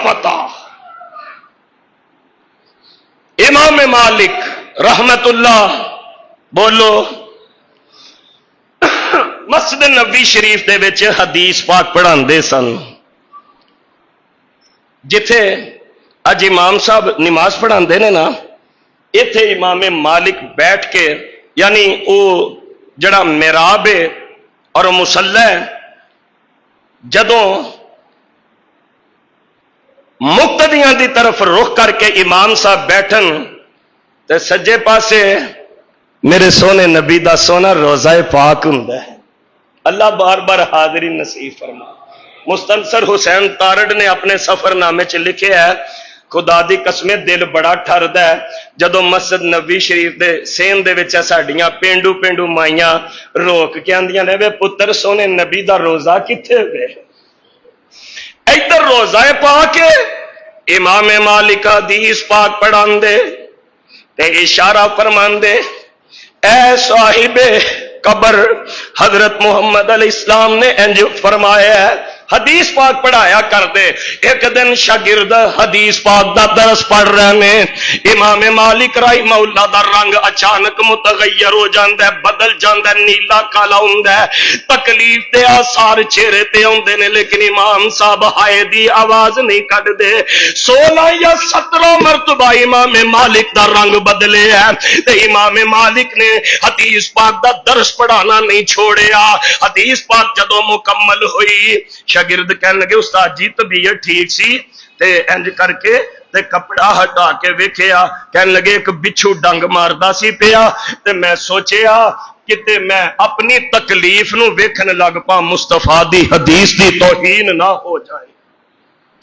पता। इमाम मालिक रहमतुल्लाह बोलो मस्जिद नबी शरीफ दे विच हदीस पाक पढ़ाते सन। जिथे अज इमाम साहब नमाज पढ़ाते ने ना, इथे इमाम मालिक बैठ के, यानी वो जड़ा मिहराब है और मुसल्ला है, जदों मुक्तदियां की तरफ रुख करके इमाम साहब बैठन ते सज्जे पासे मेरे सोने नबी दा सोना रोज़ा पाक हुंदा है। अल्लाह बार बार हाज़री नसीब फरमा। मुस्तनसर हुसैन तारड़ ने अपने सफरनामे च लिखे है, खुदा दी कसमें दिल बड़ा ठरदा है जदों मस्जिद नबी शरीफ दे सेन दे विच साडियां पेंडू पेंडू माइयां रोक के आंदियां ने, वे पुत्र सोने नबी दा रोज़ा किथे वे? इधर रोज़ा पाक इमाम मालिक हदीस पाक पढ़ांदे ते इशारा फरमांदे, ऐ साहिबे कबर हजरत मुहम्मद अलैहिस्सलाम ने इंज फरमाया है, हदीस पाक पढ़ाया कर दे। एक दिन शागिर्द हदीस पाक दा दरस पढ़ रहे ने, इमाम मालिक रहमहुल्लाह दा रंग अचानक मुतगय्यर हो जाता है, बदल जाता है, नीला काला हुंदा है, तकलीफ दे आसार चेहरे ते आउंदे ने, लेकिन इमाम साहब हाय दी आवाज नहीं कढदे। 16 या 17 मरतबा इमाम मालिक दा रंग बदले है ते इमाम मालिक ने हदीस पाक दा दरस पढ़ाना नहीं छोड़िया। हदीस पाक जदों मुकम्मल हुई, शागिर्द कहने लगे, उस्ताद जी तबीयत ठीक सी ते इंज करके ते कपड़ा हटा के वेखिया, कहने लगे एक बिच्छू डंग मारदा सी पिया ते मैं सोचिया किते मैं अपनी तकलीफ नूं वेखण लग पा, मुस्तफा दी हदीस दी तौहीन ना हो जाए।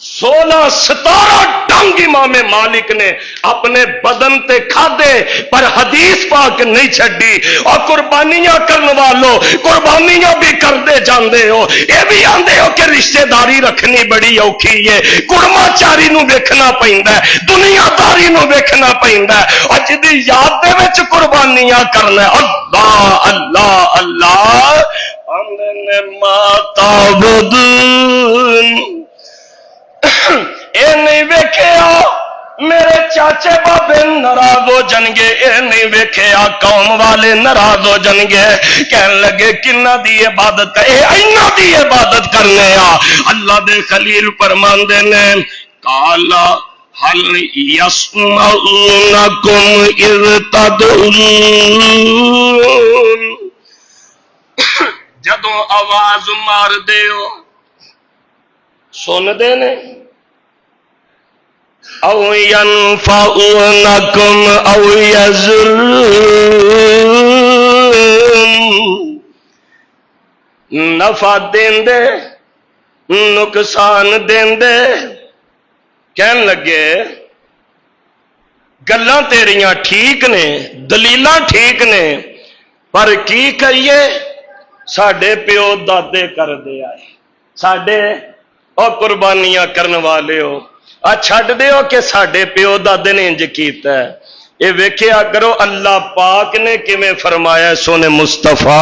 16-17 डंग इमाम मालिक ने अपने बदन ते खादे, पर हदीस पाक नहीं छड़ी। और कुर्बानियां करने वालों, कुर्बानियां भी करते जाते हो, ये भी आंदे हो कि रिश्तेदारी रखनी बड़ी औखी है, कुर्माचारी नूं वेखना पैंदा है, दुनियादारी नूं वेखना पैंदा है, और जिहदी याद दे विच कुर्बानियां करना। अल्लाह अल्लाह अल्लाह हमने माता बुदून ए नहीं वेखिया मेरे चाचे बाबे नाराज हो जाएंगे, ये नहीं वेखिया कौम वाले नाराज हो जाएंगे। कहने लगे किन्ना दी इबादत है, इन्ना दी इबादत करने आ। अल्लाह दे खलील फरमांदे ने, काला हल यस्माउनकुम इज़ तदऊन, जदों आवाज मार दे हो सुन दे ने, औ यनफउनकुम औ यज़ुरून, नफा देंदे नुकसान देंदे। कहन लगे गल्लां तेरियां ठीक ने, दलीलां ठीक ने, पर की करिए, साडे प्यो दादे करदे आए, साडे और कुर्बानियां करने वाले हो, आ छड्ड दिओ कि साडे प्यो दादे ने इंज कीता है। ये वेखिया करो अल्लाह पाक ने किवें फरमाया, सोने मुस्तफा